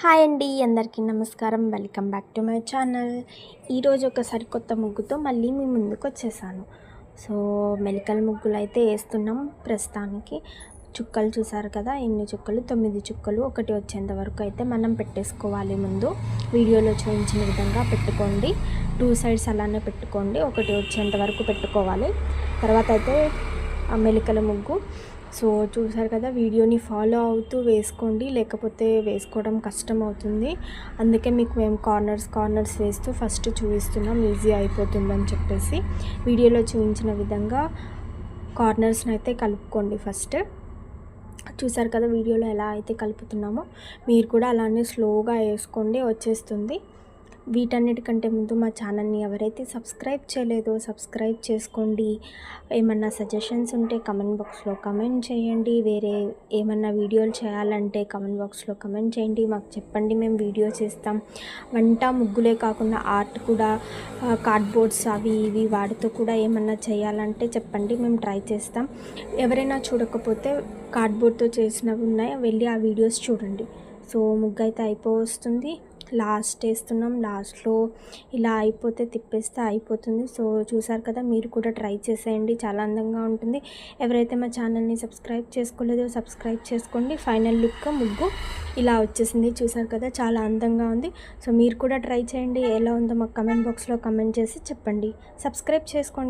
Hi అండి, అందరికీ నమస్కారం. Welcome back to my channel. ఈరోజు ఒక సరికొత్త ముగ్గుతో మళ్ళీ మీ ముందుకు వచ్చేసాను. సో మెలికల ముగ్గులు అయితే వేస్తున్నాం. ప్రస్తుతానికి చుక్కలు చూసారు కదా, ఎన్ని చుక్కలు, 9 చుక్కలు ఒకటి వచ్చేంత వరకు అయితే మనం పెట్టేసుకోవాలి. ముందు వీడియోలో చూపించిన విధంగా పెట్టుకోండి. 2 సైడ్స్ అలానే పెట్టుకోండి. ఒకటి వచ్చేంత వరకు పెట్టుకోవాలి. తర్వాత అయితే ఆ మెలికల ముగ్గు సో చూసారు కదా, వీడియోని ఫాలో అవుతూ వేసుకోండి, లేకపోతే వేసుకోవడం కష్టం అవుతుంది. అందుకే మీకు మేము కార్నర్స్ వేస్తూ ఫస్ట్ చూపిస్తున్నాం, ఈజీ అయిపోతుందని చెప్పేసి. వీడియోలో చూపించిన విధంగా కార్నర్స్ని అయితే కలుపుకోండి. ఫస్ట్ చూసారు కదా, వీడియోలో ఎలా అయితే కలుపుతున్నామో మీరు కూడా అలానే స్లోగా వేసుకోండి, వచ్చేస్తుంది. వీటన్నిటికంటే ముందు మా ఛానల్ని ఎవరైతే సబ్స్క్రైబ్ చేయలేదో సబ్స్క్రైబ్ చేసుకోండి. ఏమన్నా సజెషన్స్ ఉంటే కమెంట్ బాక్స్లో కమెంట్ చేయండి. వేరే ఏమన్నా వీడియోలు చేయాలంటే కమెంట్ బాక్స్లో కమెంట్ చేయండి, మాకు చెప్పండి, మేము వీడియో చేస్తాం. వంట ముగ్గులే కాకుండా ఆర్ట్ కూడా, కార్డ్బోర్డ్స్ అవి ఇవి వాటితో కూడా ఏమన్నా చేయాలంటే చెప్పండి, మేము ట్రై చేస్తాం. ఎవరైనా చూడకపోతే కార్డ్బోర్డ్తో చేసినవి ఉన్నాయి, వెళ్ళి ఆ వీడియోస్ చూడండి. సో ముగ్గు అయితే అయిపోతుంది. లాస్ట్ వేస్తున్నాం. లాస్ట్లో ఇలా అయిపోతే తిప్పేస్తే అయిపోతుంది. సో చూసారు కదా, మీరు కూడా ట్రై చేసేయండి, చాలా అందంగా ఉంటుంది. ఎవరైతే మా ఛానల్ని సబ్స్క్రైబ్ చేసుకోలేదో సబ్స్క్రైబ్ చేసుకోండి. ఫైనల్ లుక్ ముగ్గు ఇలా వచ్చేసింది. చూసారు కదా, చాలా అందంగా ఉంది. సో మీరు కూడా ట్రై చేయండి. ఎలా ఉందో మాకు కమెంట్ బాక్స్లో కమెంట్ చేసి చెప్పండి. సబ్స్క్రైబ్ చేసుకోండి.